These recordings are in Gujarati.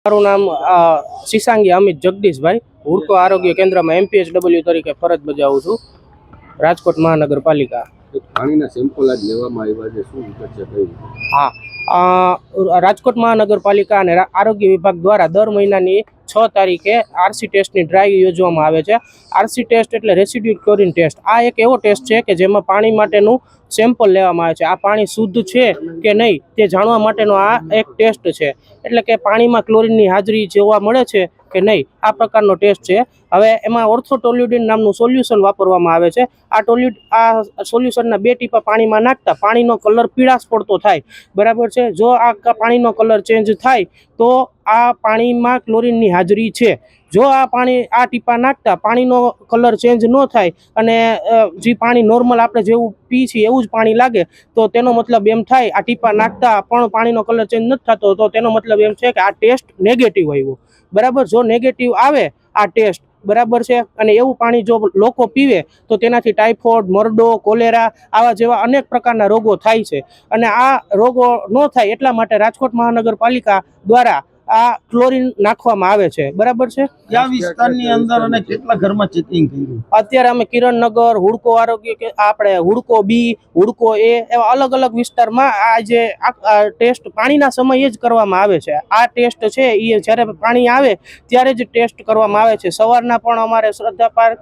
મારું નામ શિશાંગી અમિત જગદીશભાઈ હુડકો આરોગ્ય કેન્દ્રમાં MPHW તરીકે ફરજ બજાવું છું, રાજકોટ મહાનગરપાલિકા. પાણીના સેમ્પલ આજ લેવામાં આવ્યા છે, શું વિગત છે કઈ? હા, રાજકોટ મહાનગરપાલિકા અને આરોગ્ય વિભાગ દ્વારા દર મહિનાની 6 તારીખે RC ટેસ્ટની ડ્રાઈવ યોજવામાં આવે છે. RC ટેસ્ટ એટલે રેસિડ્યુ ક્લોરિન ટેસ્ટ. આ એક એવો ટેસ્ટ છે કે જેમાં પાણી માટેનું સેમ્પલ લેવામાં આવે છે. આ પાણી શુદ્ધ છે કે નહીં તે જાણવા માટેનો આ એક ટેસ્ટ છે. એટલે કે પાણીમાં ક્લોરિનની હાજરી જોવા મળે છે કે નહીં, આ પ્રકારનો ટેસ્ટ છે. હવે એમાં ઓર્થોટોલ્યુડિન નામનું સોલ્યુશન વાપરવામાં આવે છે. આ સોલ્યુશનના 2 ટીપા પાણીમાં નાખતા પાણીનો કલર પીળાશ પડતો થાય, બરાબર છે. જો આ પાણીનો કલર ચેન્જ થાય તો આ પાણીમાં ક્લોરિનની હાજરી છે. જો આ ટીપા નાખતા પાણીનો કલર ચેન્જ ન થાય અને જે પાણી નોર્મલ આપણે જેવું પી છીએ એવું જ પાણી લાગે તો તેનો મતલબ એમ થાય આ ટીપા નાખતા પણ પાણીનો કલર ચેન્જ નથી થતો, તો તેનો મતલબ એમ છે કે આ ટેસ્ટ નેગેટિવ આવ્યો, બરાબર. જો નેગેટિવ આવે આ ટેસ્ટ, બરાબર છે, અને એવું પાણી જો લોકો પીવે તો તેનાથી ટાઇફોઇડ, મરડો, કોલેરા આવા જેવા અનેક પ્રકારના રોગો થાય છે. અને આ રોગો ન થાય એટલા માટે રાજકોટ મહાનગરપાલિકા દ્વારા આ ક્લોરિન નાખવામાં આવે છે, બરાબર છે. કયા વિસ્તારની અંદર અને કેટલા ઘરમાં ચેકિંગ કર્યું? અત્યારે અમે કિરણનગર, હુડકો આરોગ્ય, આપણે હુડકો B, હુડકો A એવા અલગ અલગ વિસ્તારમાં આ જે ટેસ્ટ પાણીના સમયે જ કરવામાં આવે છે. આ ટેસ્ટ છે એ જ્યારે પાણી આવે ત્યારે જ ટેસ્ટ કરવામાં આવે છે. સવારના પણ અમારે શ્રદ્ધા પાર્ક,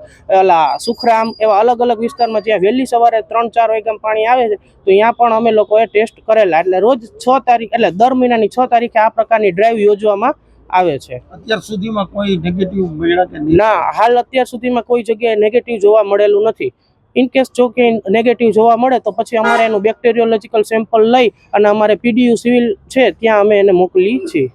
સુખરામ એવા અલગ અલગ વિસ્તારમાં જ્યાં વહેલી સવારે 3-4 વાગ્યામાં પાણી આવે છે તો ત્યાં પણ અમે લોકોએ ટેસ્ટ કરેલા. એટલે રોજ 6 તારીખ એટલે દર મહિનાની 6 તારીખે આ પ્રકારની ડ્રાઈવ યોજવામાં આવે છે. અત્યાર સુધીમાં કોઈ નેગેટિવ મળ્યા કે ના, હાલ અત્યાર સુધીમાં કોઈ જગ્યાએ નેગેટિવ જોવા મળેલું નથી. ઇનકેસ જો કે નેગેટિવ જોવા મળે તો પછી અમારે એનું બેક્ટેરિયોલોજીકલ સેમ્પલ લઈ અને અમારે PDU સિવિલ છે ત્યાં અમે એને મોકલી છીએ.